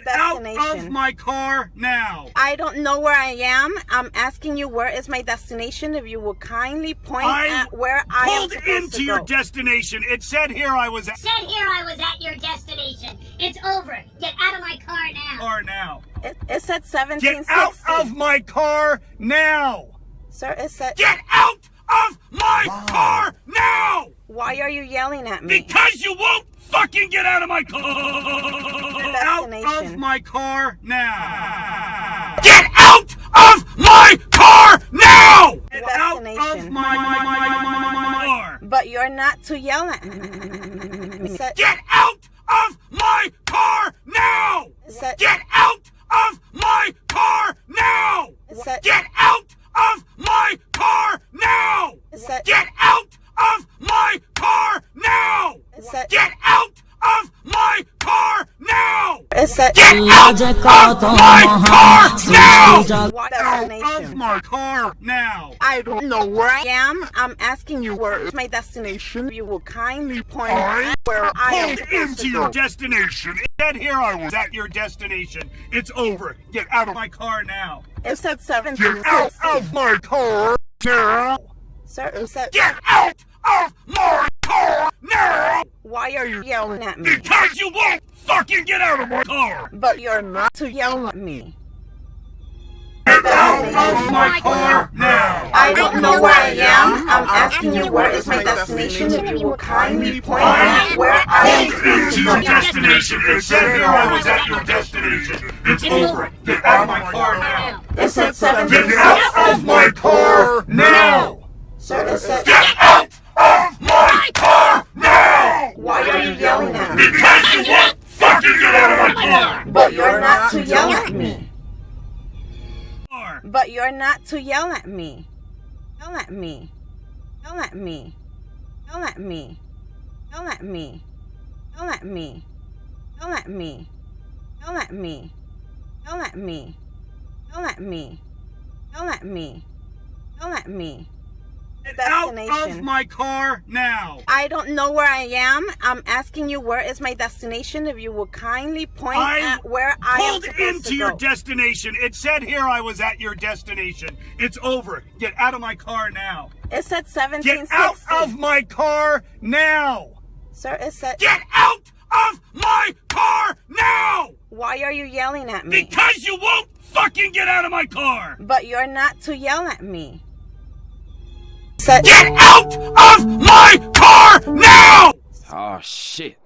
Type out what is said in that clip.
Out of my car now. I don't know where I am. I'm asking you where is my destination. If you will kindly point at where I am supposed to go. Pulled into your destination. It said here I was at. Your destination. It's over. Get out of my car now. Car now. It said 1760. Get out of my car now. Sir, it said... Get out of my car now. Why are you yelling at me? Because you won't fucking get out of my car. Out of my car now. Get out of my car now. Get out of my car. But you're not to yell at me. Get out of my car now. Get out of my car now. Get out of my car now. Get out of my car now. Get out of my car now. Get out of my car now. Out of my car now. I don't know where I am. I'm asking you where is my destination. You will kindly point out where I am pulled into your destination. It said here I was at your destination. It's over. Get out of my car now. It said 1760. Get out of my car now. Sir, it said... Get out of my car now. Why are you yelling at me? Because you won't fucking get out of my car. But you're not to yell at me. Get out of my car now. I don't know where I am. I'm asking you where is my destination. If you will kindly point out where I am. Pulled into your destination. It said here I was at your destination. It's over. Get out of my car now. It said 1760. Get out of my car now. Sir, it said... Get out of my car now. Why are you yelling at me? Because you won't fucking get out of my car. But you're not to yell at me. But you're not to yell at me. Yell at me. Yell at me. Yell at me. Yell at me. Yell at me. Yell at me. Yell at me. Yell at me. Yell at me. Yell at me. Yell at me. Get out of my car now. I don't know where I am. I'm asking you where is my destination. If you will kindly point at where I am supposed to go. Pulled into your destination. It said here I was at your destination. It's over. Get out of my car now. It said 1760. Get out of my car now. Sir, it said... Get out of my car now. Why are you yelling at me? Because you won't fucking get out of my car. But you're not to yell at me. Get out of my car now! Oh, shit.